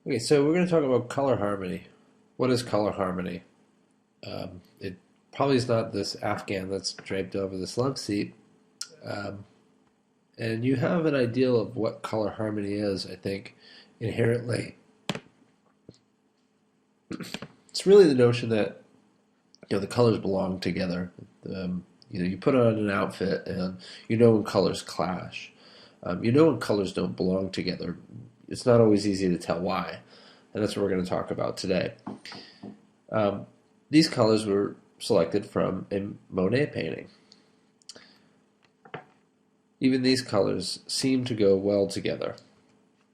Okay, so we're going to talk about color harmony. What is color harmony? It probably is not this Afghan that's draped over this love seat. Um, and you have an ideal of what color harmony is, I think, inherently. It's really the notion that the colors belong together. You put on an outfit and you know when colors clash. You know when colors don't belong together. It's not always easy to tell why, and that's what we're going to talk about today. Um, these colors were selected from a Monet painting. Even these colors seem to go well together.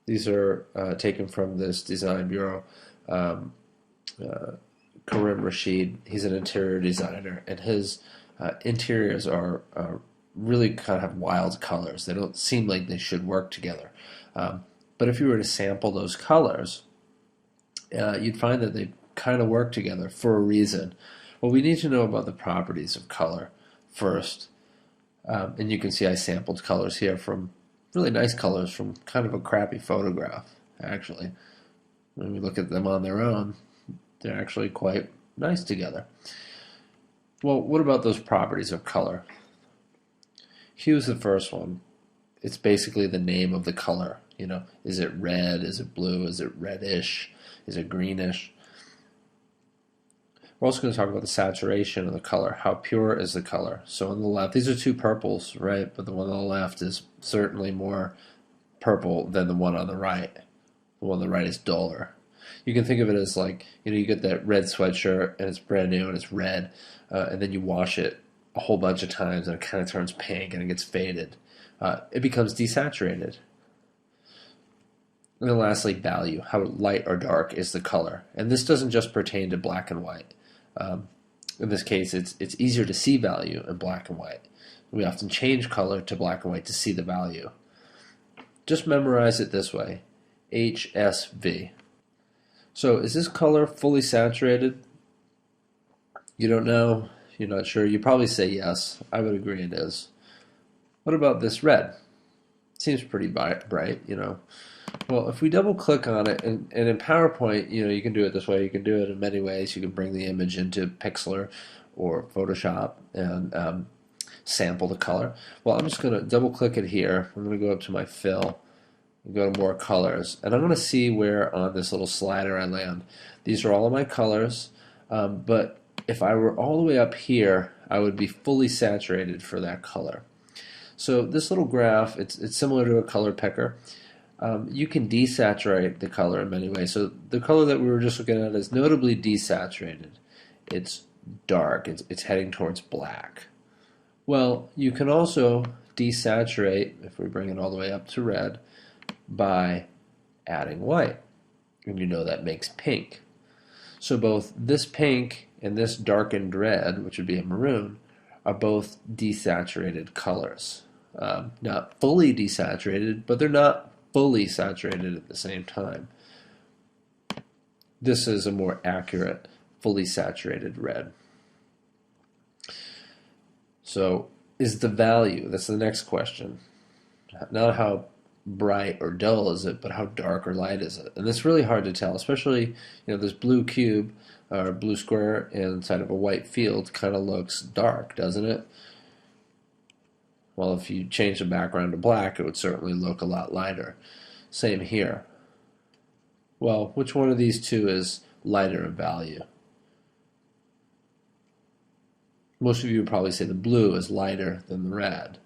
These are taken from this design bureau, um, uh, Karim Rashid. He's an interior designer, and his interiors are really kind of have wild colors. They don't seem like they should work together. But if you were to sample those colors, you'd find that they kind of work together for a reason. Well, we need to know about the properties of color first. And you can see I sampled colors here from really nice colors from kind of a crappy photograph, actually. When we look at them on their own, they're actually quite nice together. Well, what about those properties of color? Hue is the first one. It's basically the name of the color. Is it red? Is it blue? Is it reddish? Is it greenish? We're also going to talk about the saturation of the color. How pure is the color? So on the left, these are two purples, right? But the one on the left is certainly more purple than the one on the right. The one on the right is duller. You can think of it as like, you get that red sweatshirt and it's brand new and it's red, and then you wash it a whole bunch of times and it kind of turns pink and it gets faded. It becomes desaturated. And then lastly, value. How light or dark is the color? And this doesn't just pertain to black and white. In this case, it's easier to see value in black and white. We often change color to black and white to see the value. Just memorize it this way, HSV. So is this color fully saturated? You don't know, you're not sure. You probably say yes. I would agree it is. What about this red? Seems pretty bright. Well, if we double click on it, and in PowerPoint, you can do it this way. You can do it in many ways. You can bring the image into Pixlr or Photoshop and sample the color. Well, I'm just going to double click it here. I'm going to go up to my fill and go to more colors. And I'm going to see where on this little slider I land. These are all of my colors, but if I were all the way up here, I would be fully saturated for that color. So this little graph, it's similar to a color picker. You can desaturate the color in many ways. So the color that we were just looking at is notably desaturated. It's dark. It's heading towards black. Well, you can also desaturate, if we bring it all the way up to red, by adding white. And that makes pink. So both this pink and this darkened red, which would be a maroon, are both desaturated colors. Not fully desaturated, but they're not fully saturated at the same time. This is a more accurate, fully saturated red. So, is the value? That's the next question. Not how bright or dull is it, but how dark or light is it? And it's really hard to tell, especially, this blue cube or blue square inside of a white field kind of looks dark, doesn't it? Well, if you change the background to black, it would certainly look a lot lighter. Same here. Well, which one of these two is lighter in value? Most of you would probably say the blue is lighter than the red.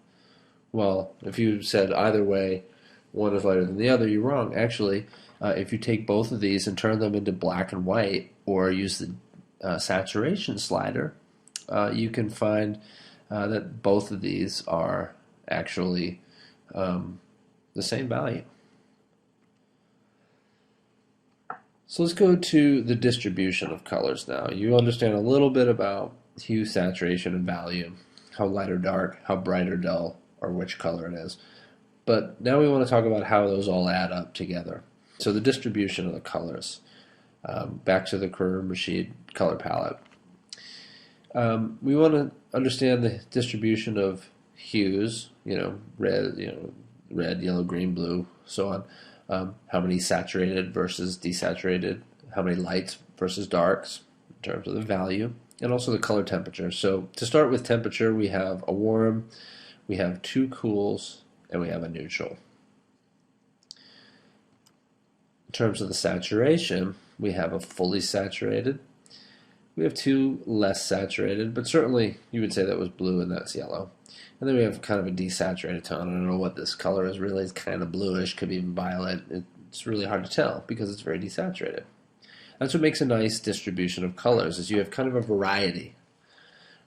Well, if you said either way, one is lighter than the other, you're wrong. Actually, if you take both of these and turn them into black and white, or use the saturation slider, you can find that both of these are actually the same value. So let's go to the distribution of colors now. You understand a little bit about hue, saturation, and value, how light or dark, how bright or dull, or which color it is. But now we want to talk about how those all add up together. So the distribution of the colors. Back to the Karim Rashid color palette. We want to understand the distribution of hues, red, red, yellow, green, blue, so on, how many saturated versus desaturated, how many lights versus darks in terms of the value, and also the color temperature. So to start with temperature, we have a warm, we have two cools, and we have a neutral. In terms of the saturation, we have a fully saturated, we have two less saturated, but certainly you would say that was blue and that's yellow. And then we have kind of a desaturated tone. I don't know what this color is really. It's kind of bluish, could be even violet. It's really hard to tell because it's very desaturated. That's what makes a nice distribution of colors, is you have kind of a variety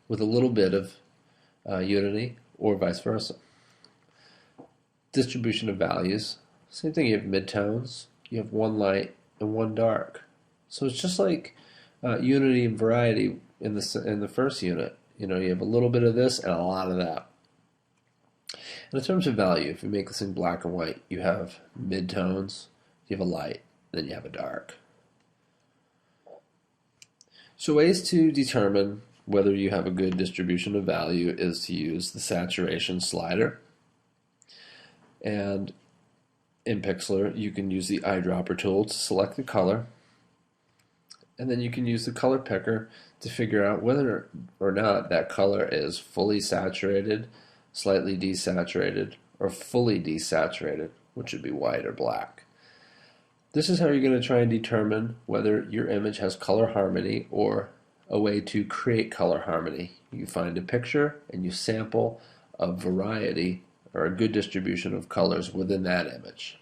with a little bit of unity or vice versa. Distribution of values, same thing. You have midtones, you have one light and one dark. So it's just like unity and variety in the first unit. You know, you have a little bit of this and a lot of that. And in terms of value, if you make this in black and white, you have midtones, you have a light, then you have a dark. So ways to determine whether you have a good distribution of value is to use the saturation slider. And in Pixlr, you can use the eyedropper tool to select the color. And then you can use the color picker to figure out whether or not that color is fully saturated, slightly desaturated, or fully desaturated, which would be white or black. This is how you're going to try and determine whether your image has color harmony or a way to create color harmony. You find a picture and you sample a variety or a good distribution of colors within that image.